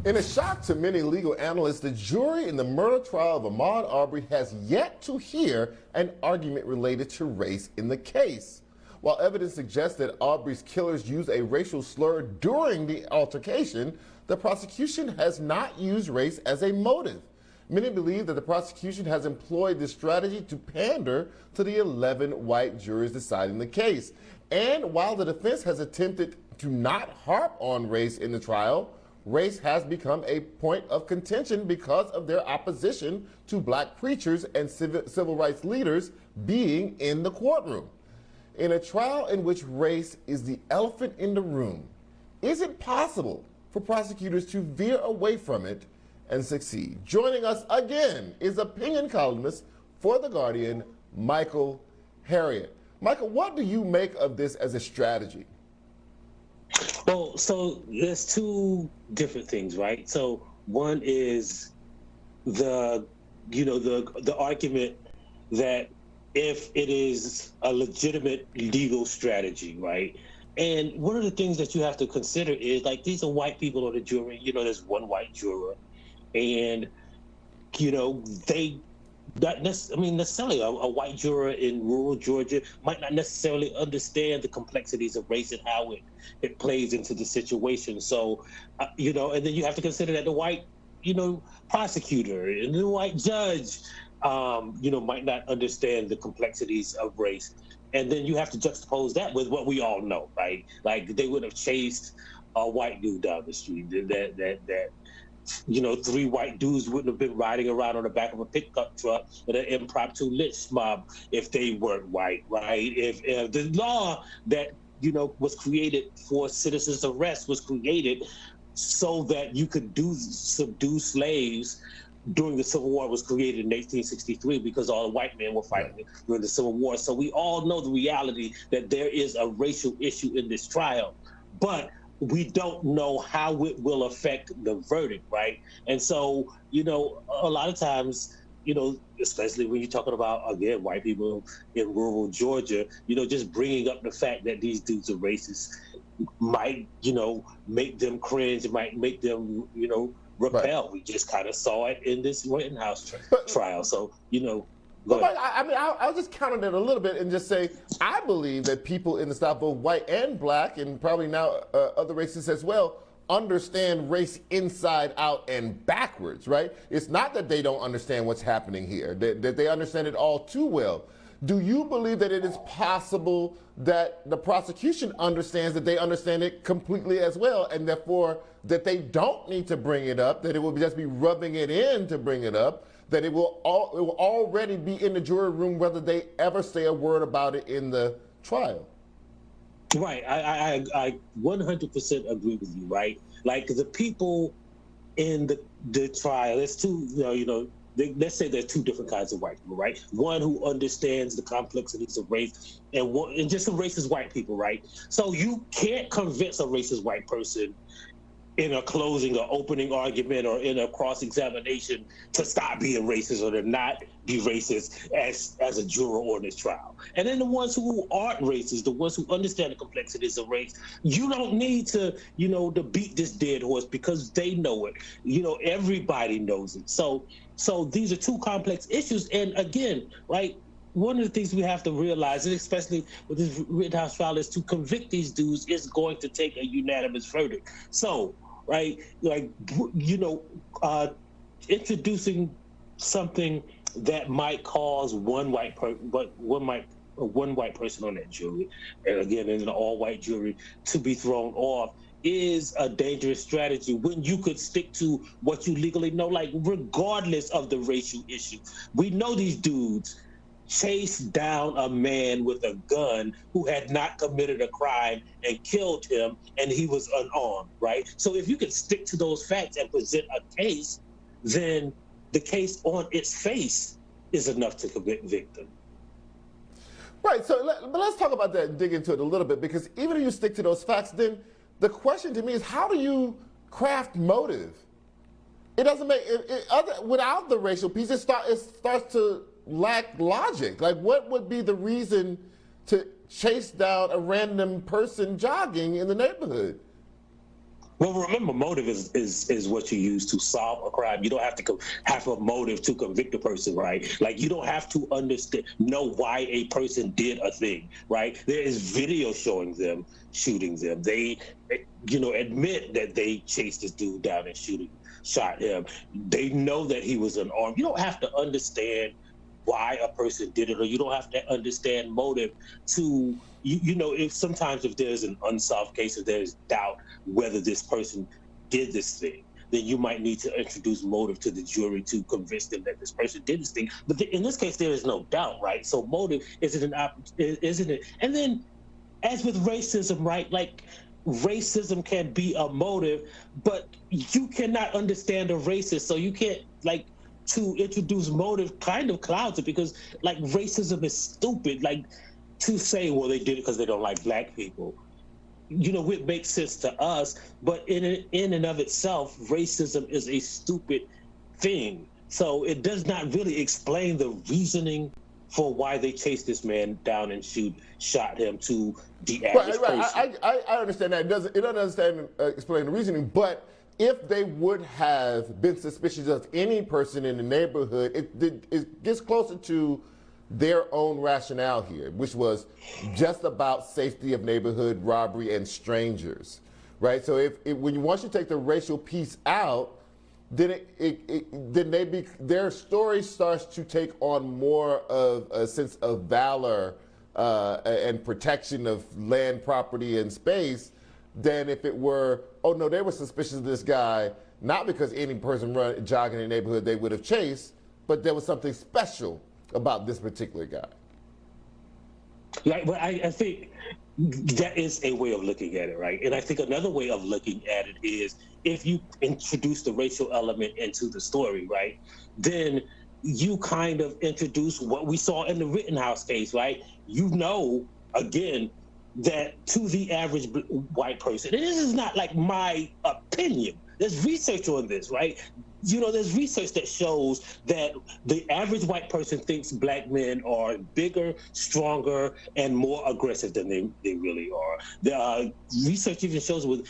In a shock to many legal analysts, the jury in the murder trial of Ahmaud Arbery has yet to hear an argument related to race in the case. While evidence suggests that Arbery's killers used a racial slur during the altercation, the prosecution has not used race as a motive. Many believe that the prosecution has employed this strategy to pander to the 11 white jurors deciding the case. And while the defense has attempted to not harp on race in the trial, race has become a point of contention because of their opposition to black preachers and civil rights leaders being in the courtroom. In a trial in which race is the elephant in the room, is it possible for prosecutors to veer away from it and succeed? Joining us again is opinion columnist for The Guardian, Michael Harriot. Michael, what do you make of this as a strategy? Well, so there's two different things, right? So one is the argument that if it is a legitimate legal strategy, right? And one of the things that you have to consider is, like, these are white people on the jury. There's one white juror, and they not necessarily a white juror in rural Georgia might not necessarily understand the complexities of race and how it plays into the situation. So, and then you have to consider that the white, prosecutor and the white judge, might not understand the complexities of race. And then you have to juxtapose that with what we all know, right? Like, they would have chased a white dude down the street. That three white dudes wouldn't have been riding around on the back of a pickup truck with an impromptu lynch mob if they weren't white, right? If the law that was created for citizens' arrest was created so that you could subdue slaves during the Civil War, was created in 1863 because all the white men were fighting during the Civil War. So we all know the reality that there is a racial issue in this trial, but we don't know how it will affect the verdict, right? And so, a lot of times, especially when you're talking about, again, white people in rural Georgia, just bringing up the fact that these dudes are racist might, make them cringe, might make them, repel. Right. We just kind of saw it in this Rittenhouse trial. So, I'll just counter that a little bit and just say, I believe that people in the South, both white and black, and probably now other races as well, understand race inside out and backwards, right? It's not that they don't understand what's happening here, that they understand it all too well. Do you believe that it is possible that the prosecution understands that they understand it completely as well, and therefore that they don't need to bring it up, that it will just be rubbing it in to bring it up, that it will already be in the jury room whether they ever say a word about it in the trial? Right. I 100% agree with you, right? Like, the people in the trial, it's two, let's say there's two different kinds of white people, right? One who understands the complexities of race, and just some racist white people, right? So you can't convince a racist white person in a closing or opening argument or in a cross-examination to stop being racist or to not be racist as a juror on this trial. And then the ones who aren't racist, the ones who understand the complexities of race, you don't need to, to beat this dead horse because they know it. Everybody knows it. So these are two complex issues. And again, right, one of the things we have to realize, and especially with this Rittenhouse trial, is to convict these dudes is going to take a unanimous verdict. So, right, like, introducing something that might cause one white person on that jury, and again, in an all-white jury, to be thrown off is a dangerous strategy when you could stick to what you legally know, like, regardless of the racial issue. We know these dudes chased down a man with a gun who had not committed a crime and killed him, and he was unarmed, right? So if you can stick to those facts and present a case, then the case on its face is enough to convict them. Right, but let's talk about that and dig into it a little bit, because even if you stick to those facts, then the question to me is, how do you craft motive? It doesn't make, without the racial piece, it starts to lack logic. Like, what would be the reason to chase down a random person jogging in the neighborhood? Well, remember, motive is what you use to solve a crime. You don't have to have a motive to convict a person, right? Like, you don't have to know why a person did a thing, right? There is video showing them shooting them. They, admit that they chased this dude down and shot him. They know that he was unarmed. You don't have to understand why a person did it, or you don't have to understand motive to if sometimes if there's an unsolved case, if there's doubt whether this person did this thing, then you might need to introduce motive to the jury to convince them that this person did this thing. But in this case, there is no doubt, right? So motive isn't it? And then, as with racism, right? Like, racism can be a motive, but you cannot understand a racist, so you can't to introduce motive kind of clouds it, because like racism is stupid. Like, to say, well, they did it because they don't like black people, it makes sense to us, but in and of itself, racism is a stupid thing. So it does not really explain the reasoning for why they chased this man down and shot him to the average person. I understand that. It doesn't explain the reasoning, but if they would have been suspicious of any person in the neighborhood, it gets closer to their own rationale here, which was just about safety of neighborhood robbery and strangers, right? So once you take the racial piece out, then their story starts to take on more of a sense of valor and protection of land, property, and space than if it were, oh no, they were suspicious of this guy, not because any person jogging in the neighborhood they would have chased, but there was something special about this particular guy. Right, but I think that is a way of looking at it, right? And I think another way of looking at it is, if you introduce the racial element into the story, right, then you kind of introduce what we saw in the Rittenhouse case, right? Again, that to the average white person, and this is not like my opinion, there's research on this, right? There's research that shows that the average white person thinks black men are bigger, stronger, and more aggressive than they really are. The research even shows with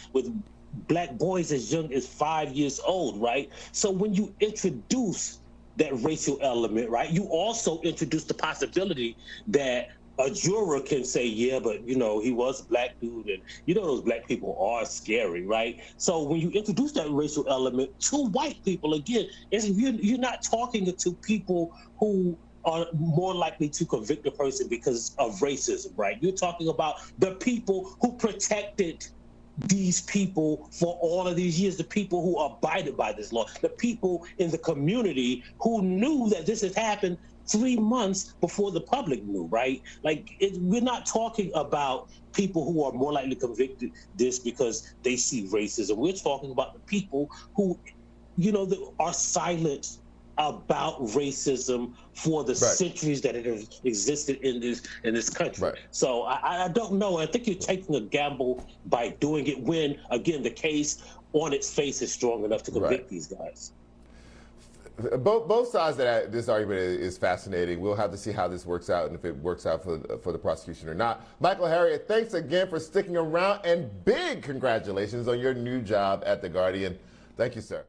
black boys as young as 5 years old, right? So when you introduce that racial element, right, you also introduce the possibility that a juror can say, yeah, but he was a black dude, and those black people are scary, right? So when you introduce that racial element to white people, again, you're not talking to people who are more likely to convict a person because of racism, right? You're talking about the people who protected these people for all of these years, the people who abided by this law, the people in the community who knew that this had happened 3 months before the public knew, right? Like, we're not talking about people who are more likely convicted this because they see racism. We're talking about the people who, that are silent about racism for the centuries that it has existed in this country. Right. So I don't know. I think you're taking a gamble by doing it when, again, the case on its face is strong enough to convict these guys. Both sides of this argument is fascinating. We'll have to see how this works out and if it works out for the prosecution or not. Michael, Harriot, thanks again for sticking around, and big congratulations on your new job at The Guardian. Thank you, sir.